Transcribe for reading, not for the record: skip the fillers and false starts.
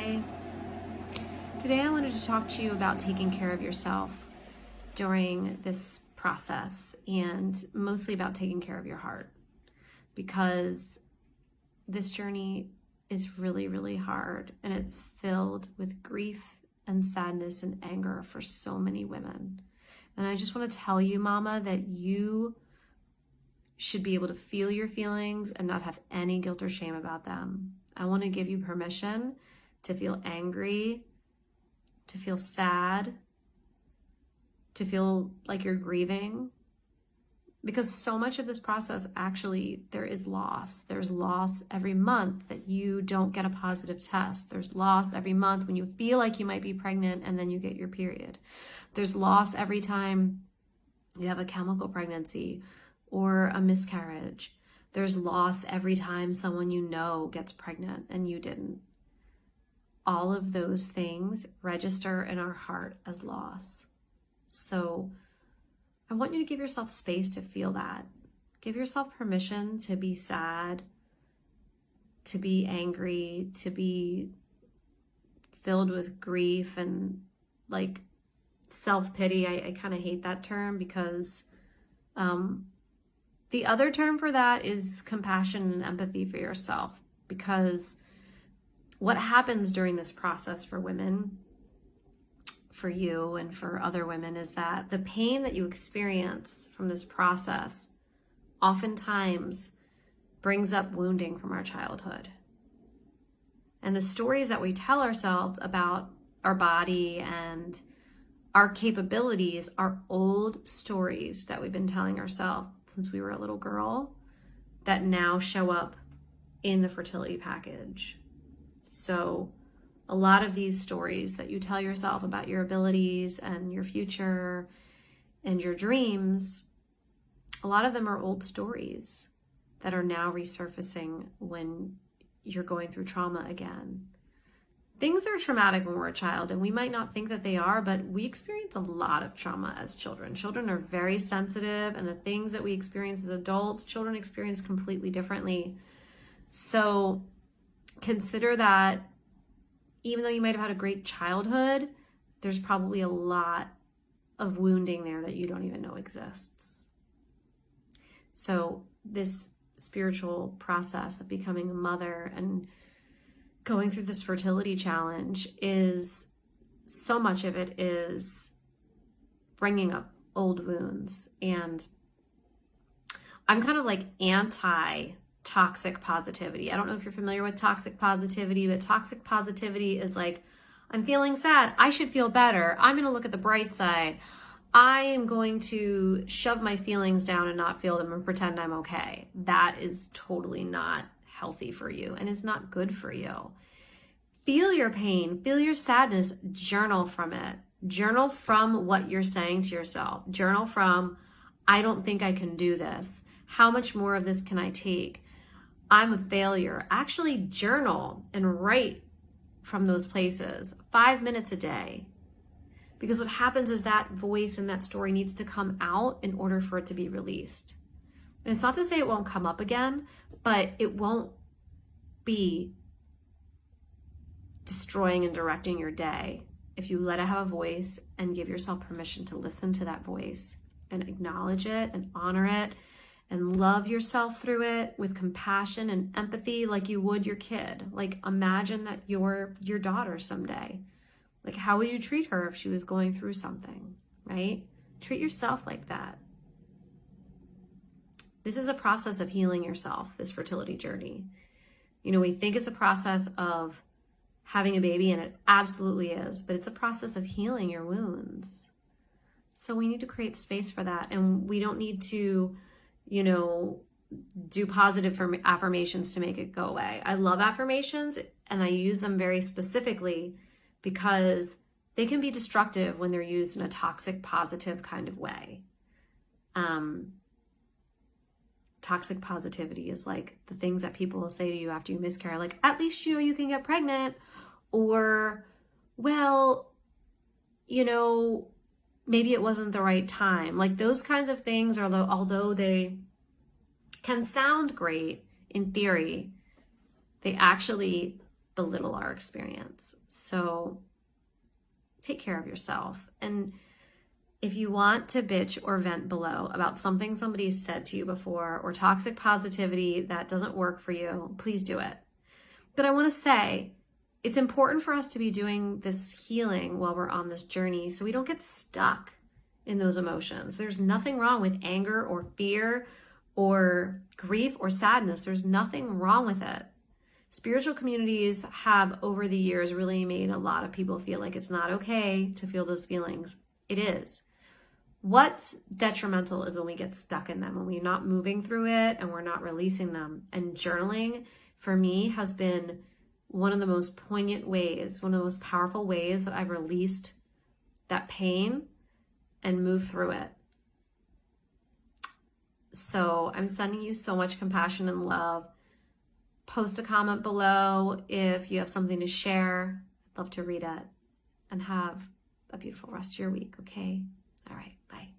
Hi. Today I wanted to talk to you about taking care of yourself during this process, and mostly about taking care of your heart, because this journey is really, really hard, and it's filled with grief and sadness and anger for so many women. And I just want to tell you, Mama, that you should be able to feel your feelings and not have any guilt or shame about them. I want to give you permission to feel angry, to feel sad, to feel like you're grieving, because so much of this process, actually, there is loss. There's loss every month that you don't get a positive test. There's loss every month when you feel like you might be pregnant and then you get your period. There's loss every time you have a chemical pregnancy or a miscarriage. There's loss every time someone you know gets pregnant and you didn't. All of those things register in our heart as loss. So I want you to give yourself space to feel that. Give yourself permission to be sad, to be angry, to be filled with grief and like self-pity. I kind of hate that term, because the other term for that is compassion and empathy for yourself. Because what happens during this process for women, for you and for other women, is that the pain that you experience from this process oftentimes brings up wounding from our childhood. And the stories that we tell ourselves about our body and our capabilities are old stories that we've been telling ourselves since we were a little girl that now show up in the fertility package. So a lot of these stories that you tell yourself about your abilities and your future and your dreams, a lot of them are old stories that are now resurfacing when you're going through trauma again. Things are traumatic when we're a child, and we might not think that they are, but we experience a lot of trauma as children. Children are very sensitive, and the things that we experience as adults, children experience completely differently. So consider that even though you might have had a great childhood, there's probably a lot of wounding there that you don't even know exists. So this spiritual process of becoming a mother and going through this fertility challenge, is so much of it is bringing up old wounds. And I'm kind of like anti-toxic positivity. I don't know if you're familiar with toxic positivity, but toxic positivity is like, I'm feeling sad, I should feel better, I'm going to look at the bright side, I am going to shove my feelings down and not feel them and pretend I'm okay. That is totally not healthy for you, and it's not good for you. Feel your pain, feel your sadness, journal from it. Journal from what you're saying to yourself. Journal from, I don't think I can do this. How much more of this can I take? I'm a failure. Actually journal and write from those places 5 minutes a day. Because what happens is that voice and that story needs to come out in order for it to be released. And it's not to say it won't come up again, but it won't be destroying and directing your day if you let it have a voice and give yourself permission to listen to that voice and acknowledge it and honor it and love yourself through it with compassion and empathy, like you would your kid. Like, imagine that you're your daughter someday. Like, how would you treat her if she was going through something, right? Treat yourself like that. This is a process of healing yourself, this fertility journey. You know, we think it's a process of having a baby, and it absolutely is, but it's a process of healing your wounds. So we need to create space for that, and we don't need to, you know, do positive affirmations to make it go away. I love affirmations, and I use them very specifically because they can be destructive when they're used in a toxic positive kind of way. Toxic positivity is like the things that people will say to you after you miscarry, like, at least you know you can get pregnant, or, well, you know, maybe it wasn't the right time. Like, those kinds of things, although they can sound great in theory, they actually belittle our experience. So take care of yourself. And if you want to bitch or vent below about something somebody said to you before, or toxic positivity that doesn't work for you, please do it. But I want to say, it's important for us to be doing this healing while we're on this journey so we don't get stuck in those emotions. There's nothing wrong with anger or fear or grief or sadness. There's nothing wrong with it. Spiritual communities have over the years really made a lot of people feel like it's not okay to feel those feelings. It is. What's detrimental is when we get stuck in them, when we're not moving through it and we're not releasing them. And journaling for me has been one of the most poignant ways, one of the most powerful ways that I've released that pain and moved through it. So I'm sending you so much compassion and love. Post a comment below if you have something to share. I'd love to read it. And have a beautiful rest of your week, okay? All right, bye.